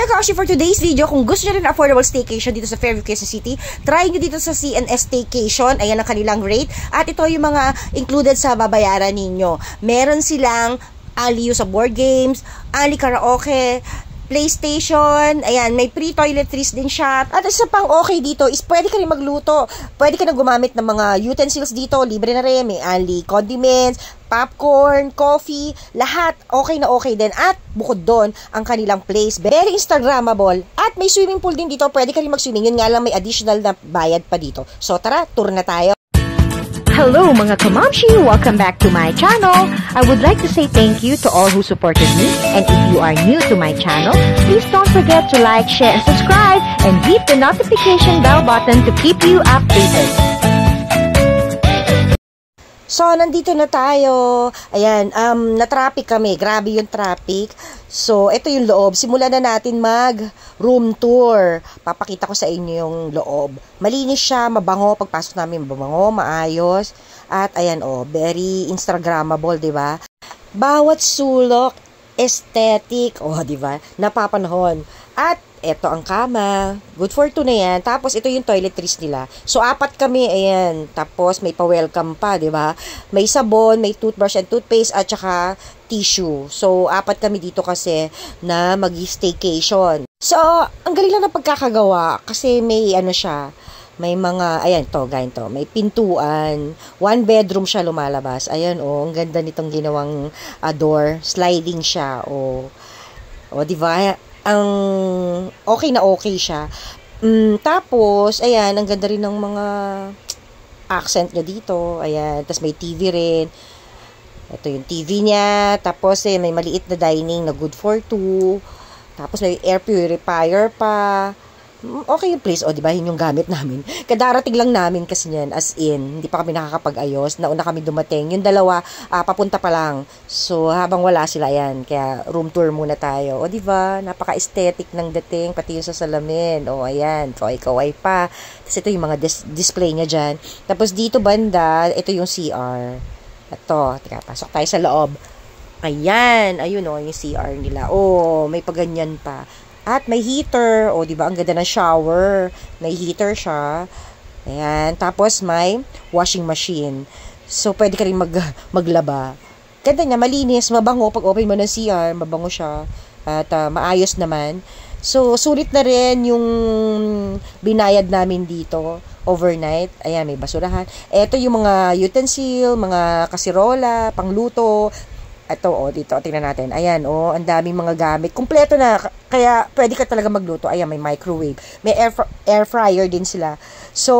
mga Kashi, for today's video, kung gusto nyo rin affordable staycation dito sa Fairview, Quezon City, try nyo dito sa CNS Staycation. Ayan ang kanilang rate. At ito yung mga included sa babayaran ninyo. Meron silang ali sa board games, ali karaoke, PlayStation, ayan, may free toiletries din siya. At isa pang okay dito is pwede ka rin magluto. Pwede ka na gumamit ng mga utensils dito, libre na rin, may ali condiments, popcorn, coffee, lahat okay na okay din. At bukod doon, ang kanilang place, very Instagrammable. At may swimming pool din dito, pwede ka rin mag-swimming. Yun nga lang, may additional na bayad pa dito. So tara, tour na tayo. Hello mga kamamshi! Welcome back to my channel. I would like to say thank you to all who supported me. And if you are new to my channel, please don't forget to like, share, and subscribe. And hit the notification bell button to keep you updated. So, nandito na tayo. Ayan, na-traffic kami. Grabe yung traffic. So, ito yung loob. Simulan na natin mag-room tour. Papakita ko sa inyo yung loob. Malinis siya, mabango. Pagpasok namin, mabango, maayos. At, ayan, very Instagrammable, di ba? Bawat sulok, aesthetic. Di ba? Napapanahon. At, eto ang kama. Good for two na yan. Tapos, ito yung toiletries nila. So, 4 kami, ayan. Tapos, may pa-welcome pa, di ba? May sabon, may toothbrush and toothpaste, at saka tissue. So, 4 kami dito kasi na mag-staycation. So, ang galing lang ng pagkakagawa kasi may siya. May mga, ayan to, ganito. May pintuan. 1 bedroom siya lumalabas. Ayan, ang ganda nitong ginawang door. Sliding siya, di ba? Ang okay na okay siya. Tapos, ayan, ang ganda rin ng mga accent niya dito. Ayan, tapos may TV rin. Ito yung TV niya. Tapos, may maliit na dining na good for 2. Tapos, may air purifier pa. Okay yung place, diba? Yun yung gamit namin. Kadarating lang namin kasi yan, as in, hindi pa kami nakakapag-ayos. Nauna kami dumating. Yung dalawa, papunta pa lang. So, habang wala sila, yan. Kaya, room tour muna tayo. Diba? Napaka-aesthetic ng dating, pati yung sa salamin. Ayan. Kaway-kaway pa. Tapos, ito yung mga display niya dyan. Tapos, dito banda, ito yung CR. Ito. Teka, pasok tayo sa loob. Ayan. Ayun, yung CR nila. May paganyan pa. At may heater. Di ba? Ang ganda ng shower. May heater siya. Ayan. Tapos may washing machine. So, pwede ka rin maglaba. Ganda niya. Malinis. Mabango. Pag open mo ng CR, mabango siya. At maayos naman. So, sulit na rin yung binayad namin dito overnight. Ayan, may basurahan. Ito yung mga utensil, mga kasirola, pangluto. Ito, dito, tingnan natin. Ayan, ang daming mga gamit. Kumpleto na, kaya pwede ka talaga magluto. Ayan, may microwave. May air fryer din sila. So,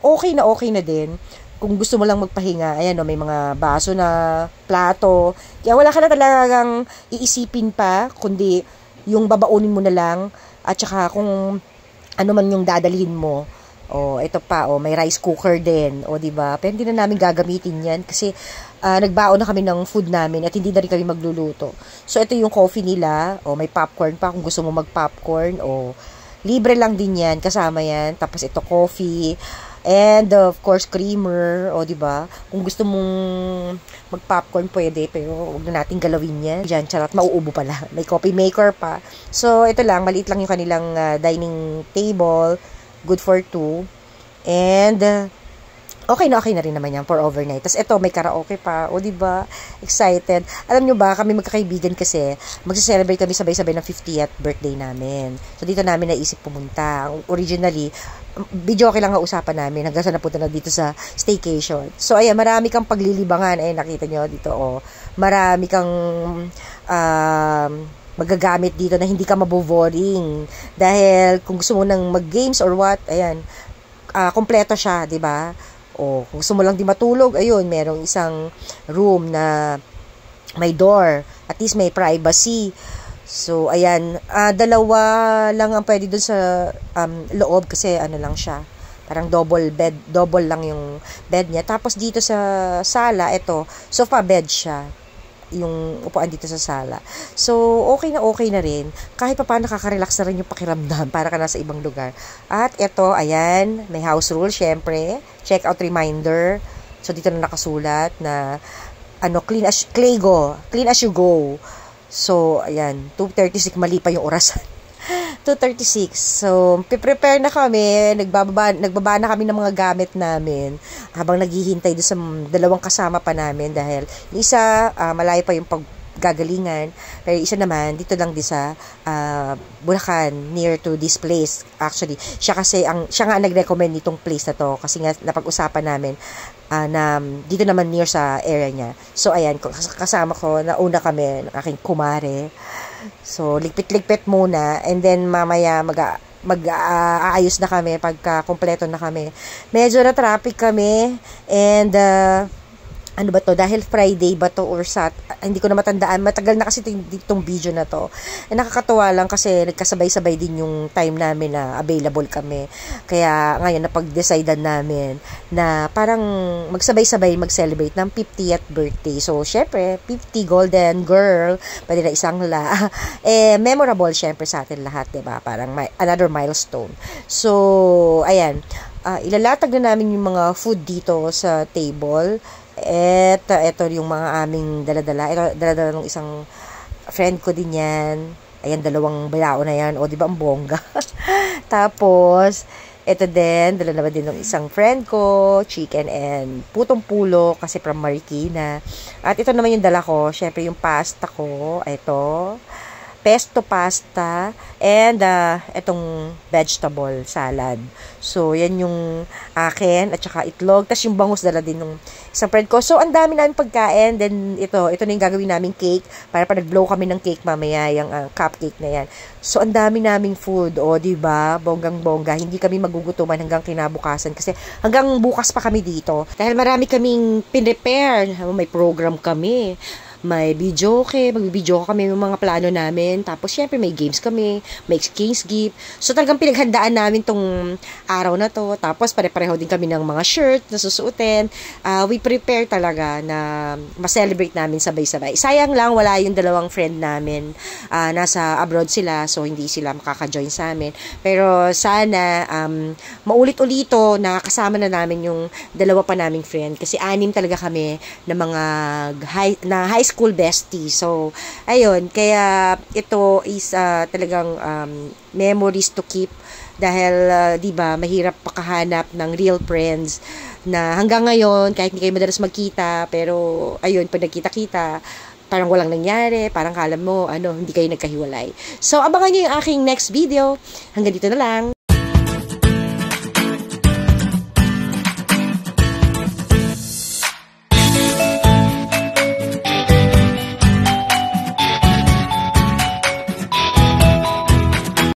okay na din. Kung gusto mo lang magpahinga, ayan, may mga baso na, plato. Kaya wala ka na talagang iisipin pa, kundi yung babaunin mo na lang. At saka kung ano man yung dadalhin mo. Ito pa, may rice cooker din. Diba? Pero hindi na namin gagamitin yan kasi nagbaon na kami ng food namin at hindi na rin kami magluluto. So, ito yung coffee nila. May popcorn pa kung gusto mo mag-popcorn. Libre lang din yan. Kasama yan. Tapos, ito coffee. And, of course, creamer. Diba? Kung gusto mong mag-popcorn, pwede. Pero, huwag na natin galawin yan. Diyan, charot. Mauubo pala. May coffee maker pa. So, ito lang. Maliit lang yung kanilang dining table. Good for 2. And, okay na rin naman yan for overnight. Tapos, ito, may karaoke pa. Diba? Excited. Alam nyo ba, kami magkakaibigan kasi, magsa-celebrate kami sabay-sabay ng 50th birthday namin. So, dito namin naisip pumunta. Originally, video okay lang ang usapan namin hanggang sa napunta na dito sa staycation. So, ayan, marami kang paglilibangan. Ayan, nakita nyo dito, marami kang, magagamit dito na hindi ka maboboring. Dahil kung gusto mo nang mag-games or what, ayan, kompleto siya, 'di ba? Kung gusto mo lang di matulog, ayun, merong isang room na may door. At least may privacy. So, ayan, 2 lang ang pwede doon sa loob kasi lang siya. Parang double lang yung bed niya. Tapos dito sa sala, ito, sofa bed siya. Yung upuan dito sa sala. So, okay na rin. Kahit pa paano nakaka-relax na rin yung pakiramdam para ka nasa ibang lugar. At ito, ayan, may house rule, syempre. Check out reminder. So, dito na nakasulat na clean as you go. So, ayan, 2:36, mali pa yung orasan. 2:36. So, prepare na kami, nagbaba na kami ng mga gamit namin habang naghihintay doon sa dalawang kasama pa namin dahil yung isa, malayo pa yung paggagalingan, pero isa naman dito lang din sa Bulacan, near to this place. Actually, siya nga nag-recommend nitong place na to kasi nga napag-usapan namin na dito naman near sa area niya. So, ayan, kasama ko, nauna kami ng aking kumare. So, ligpit-ligpit muna and then mamaya mag-aayos na kami pagka kompleto na kami. Medyo na traffic kami and ano ba to, dahil Friday ba to or hindi ko na matandaan, matagal na kasi itong video na to. Nakakatuwa lang kasi nagkasabay-sabay din yung time namin na available kami. Kaya ngayon napag-decidean namin na parang magsabay-sabay mag-celebrate ng 50th birthday. So, syempre, 50 golden girl, pwede na isang memorable syempre sa atin lahat, diba? Parang another milestone. So, ayan, ilalatag na namin yung mga food dito sa table. Ito yung mga aming daladala. Ito, daladala ng isang friend ko din yan. Ayan, dalawang bayao na yan. O, di ba, ang bongga? Tapos, ito din, dala naman din ng isang friend ko, chicken and putong pulo, kasi from Marikina. At ito naman yung dala ko, syempre yung pasta ko. Ito, pesto pasta, and itong vegetable salad. So, yan yung akin, at saka itlog. Tapos yung bangus dala din ng isang friend ko. So, ang dami namin pagkain. Then, ito na yung gagawin namin cake. Para pa nag-blow kami ng cake mamaya, yung cupcake na yan. So, ang dami naming food. O, diba? Bonggang-bongga. Hindi kami magugutuman hanggang kinabukasan. Kasi hanggang bukas pa kami dito. Dahil marami kaming pinrepare. May program kami. May video magbibideo kami yung mga plano namin. Tapos, syempre, may games kami, may exchange gift. So, talagang pinaghandaan namin tong araw na to. Tapos, pare-pareho din kami ng mga shirt na susuotin. We prepare talaga na ma-celebrate namin sabay-sabay. Sayang lang, wala yung dalawang friend namin. Nasa abroad sila, so hindi sila makaka-join sa amin. Pero, sana, maulit-ulito na kasama na namin yung dalawa pa naming friend. Kasi 6 talaga kami na mga high school bestie. So, ayun, kaya ito is talagang memories to keep dahil, di ba, mahirap pakahanap ng real friends na hanggang ngayon, kahit hindi kayo madalas magkita, pero, ayun, pag nagkita-kita, parang walang nangyari, parang kala mo, hindi kayo nagkahiwalay. So, abangan nyo yung aking next video. Hanggang dito na lang.